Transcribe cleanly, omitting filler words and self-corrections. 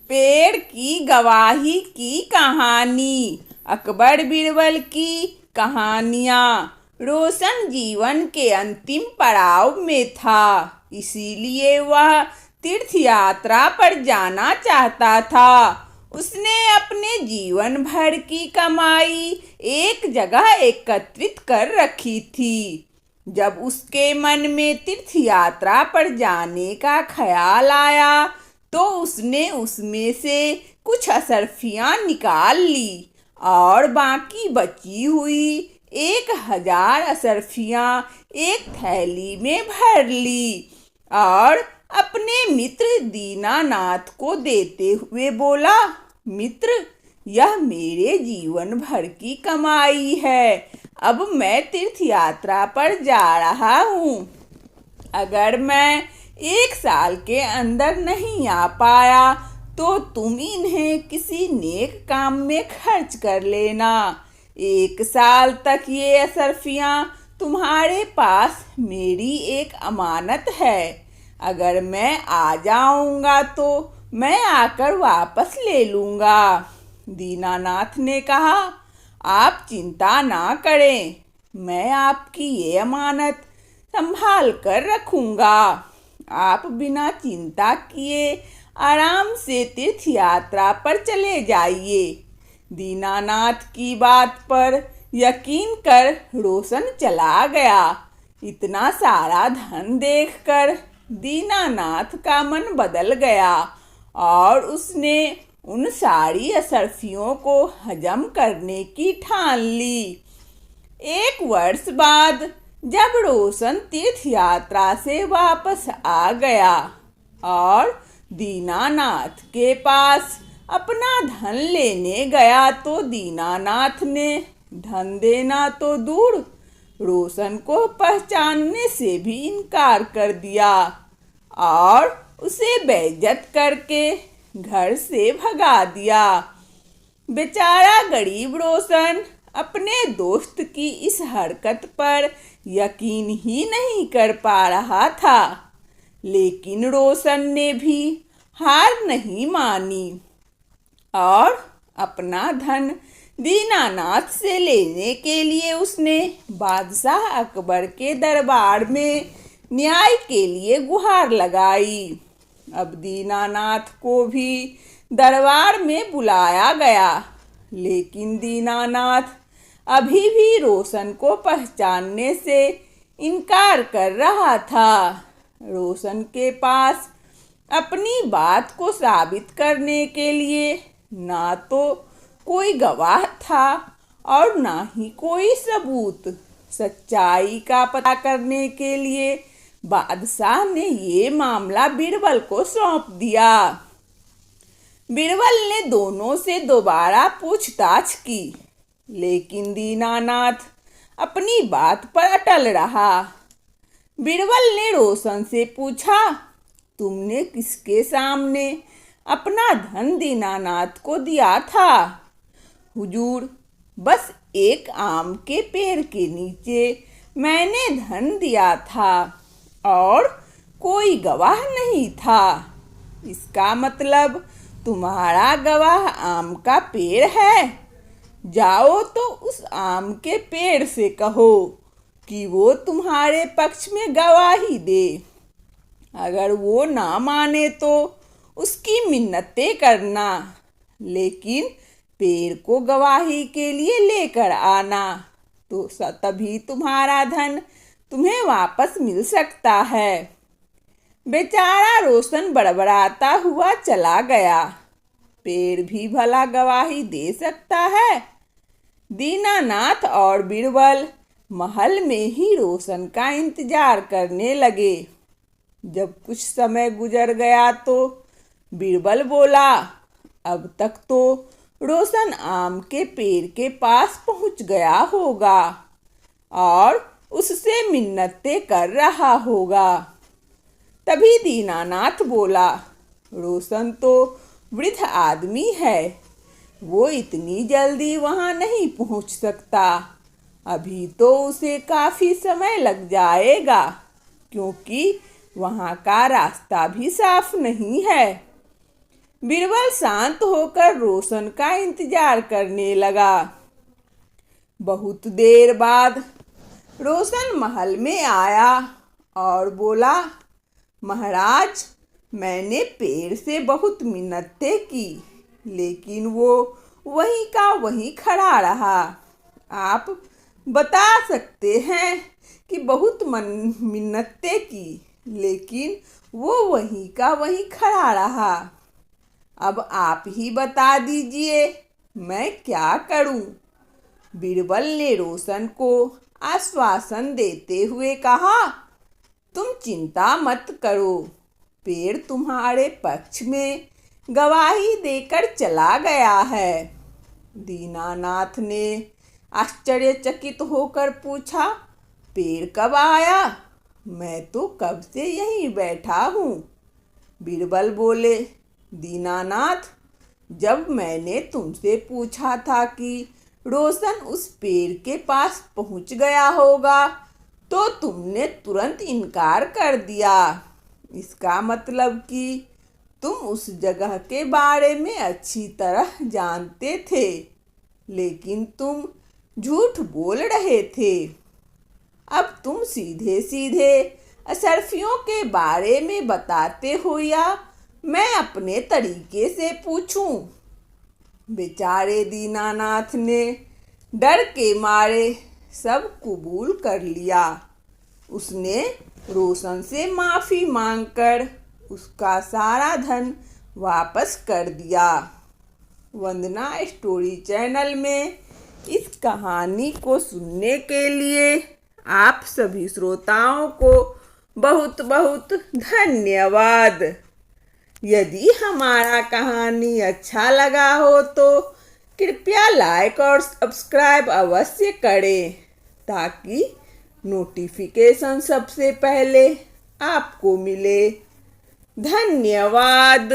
पेड़ की गवाही की कहानी। अकबर बीरबल की कहानियाँ। रोशन जीवन के अंतिम पड़ाव में था, इसीलिए वह तीर्थ यात्रा पर जाना चाहता था। उसने अपने जीवन भर की कमाई एक जगह एकत्रित कर रखी थी। जब उसके मन में तीर्थ यात्रा पर जाने का ख्याल आया तो उसने उसमें से कुछ असरफियाँ निकाल ली और बाकी बची हुई 1000 असरफियाँ एक थैली में भर ली और अपने मित्र दीनानाथ को देते हुए बोला, मित्र, यह मेरे जीवन भर की कमाई है। अब मैं तीर्थ यात्रा पर जा रहा हूँ। अगर मैं 1 साल के अंदर नहीं आ पाया तो तुम इन्हें किसी नेक काम में खर्च कर लेना। 1 साल तक ये असरफियाँ तुम्हारे पास मेरी एक अमानत है। अगर मैं आ जाऊंगा तो मैं आकर वापस ले लूँगा। दीनानाथ ने कहा, आप चिंता ना करें, मैं आपकी ये अमानत संभाल कर रखूँगा। आप बिना चिंता किए आराम से तीर्थ यात्रा पर चले जाइए। दीनानाथ की बात पर यकीन कर रोशन चला गया। इतना सारा धन देखकर दीनानाथ का मन बदल गया और उसने उन सारी असरफियों को हजम करने की ठान ली। 1 वर्ष बाद जब रोशन तीर्थ यात्रा से वापस आ गया और दीनानाथ के पास अपना धन लेने गया तो दीनानाथ ने धन देना तो दूर, रोशन को पहचानने से भी इनकार कर दिया और उसे बेइज्जत करके घर से भगा दिया। बेचारा गरीब रोशन अपने दोस्त की इस हरकत पर यकीन ही नहीं कर पा रहा था, लेकिन रोशन ने भी हार नहीं मानी और अपना धन दीनानाथ से लेने के लिए उसने बादशाह अकबर के दरबार में न्याय के लिए गुहार लगाई। अब दीनानाथ को भी दरबार में बुलाया गया, लेकिन दीनानाथ अभी भी रोशन को पहचानने से इनकार कर रहा था। रोशन के पास अपनी बात को साबित करने के लिए ना तो कोई गवाह था और ना ही कोई सबूत। सच्चाई का पता करने के लिए बादशाह ने ये मामला बीरबल को सौंप दिया। बीरबल ने दोनों से दोबारा पूछताछ की, लेकिन दीनानाथ अपनी बात पर अटल रहा। बीरबल ने रोशन से पूछा, तुमने किसके सामने अपना धन दीनानाथ को दिया था? हुजूर, बस एक आम के पेड़ के नीचे मैंने धन दिया था और कोई गवाह नहीं था। इसका मतलब तुम्हारा गवाह आम का पेड़ है। जाओ तो उस आम के पेड़ से कहो कि वो तुम्हारे पक्ष में गवाही दे। अगर वो ना माने तो उसकी मिन्नतें करना, लेकिन पेड़ को गवाही के लिए लेकर आना, तो तभी तुम्हारा धन तुम्हें वापस मिल सकता है। बेचारा रोशन बड़बड़ाता हुआ चला गया। पेड़ भी भला गवाही दे सकता है? दीनानाथ और बीरबल महल में ही रोशन का इंतजार करने लगे। जब कुछ समय गुजर गया तो बीरबल बोला, अब तक तो रोशन आम के पेड़ के पास पहुंच गया होगा और उससे मिन्नतें कर रहा होगा। तभी दीनानाथ बोला, रोशन तो वृद्ध आदमी है, वो इतनी जल्दी वहाँ नहीं पहुँच सकता। अभी तो उसे काफ़ी समय लग जाएगा, क्योंकि वहाँ का रास्ता भी साफ नहीं है। बीरबल शांत होकर रोशन का इंतजार करने लगा। बहुत देर बाद रोशन महल में आया और बोला, महाराज, मैंने पेड़ से बहुत मिन्नतें की, लेकिन वो वहीं का वहीं खड़ा रहा। आप बता सकते हैं कि बहुत मिन्नतें की, लेकिन वो वहीं का वहीं खड़ा रहा। अब आप ही बता दीजिए, मैं क्या करूं? बीरबल ने रोशन को आश्वासन देते हुए कहा, तुम चिंता मत करो, पेड़ तुम्हारे पक्ष में गवाही देकर चला गया है। दीनानाथ ने आश्चर्यचकित होकर पूछा, पेड़ कब आया? मैं तो कब से यहीं बैठा हूँ। बीरबल बोले, दीनानाथ, जब मैंने तुमसे पूछा था कि रोशन उस पेड़ के पास पहुँच गया होगा, तो तुमने तुरंत इनकार कर दिया। इसका मतलब कि तुम उस जगह के बारे में अच्छी तरह जानते थे, लेकिन तुम झूठ बोल रहे थे। अब तुम सीधे सीधे अशरफियों के बारे में बताते हो या मैं अपने तरीके से पूछूं? बेचारे दीनानाथ ने डर के मारे सब कबूल कर लिया। उसने रोशन से माफ़ी मांगकर उसका सारा धन वापस कर दिया। वंदना स्टोरी चैनल में इस कहानी को सुनने के लिए आप सभी श्रोताओं को बहुत बहुत धन्यवाद। यदि हमारा कहानी अच्छा लगा हो तो कृपया लाइक और सब्सक्राइब अवश्य करें, ताकि नोटिफिकेशन सबसे पहले आपको मिले। धन्यवाद।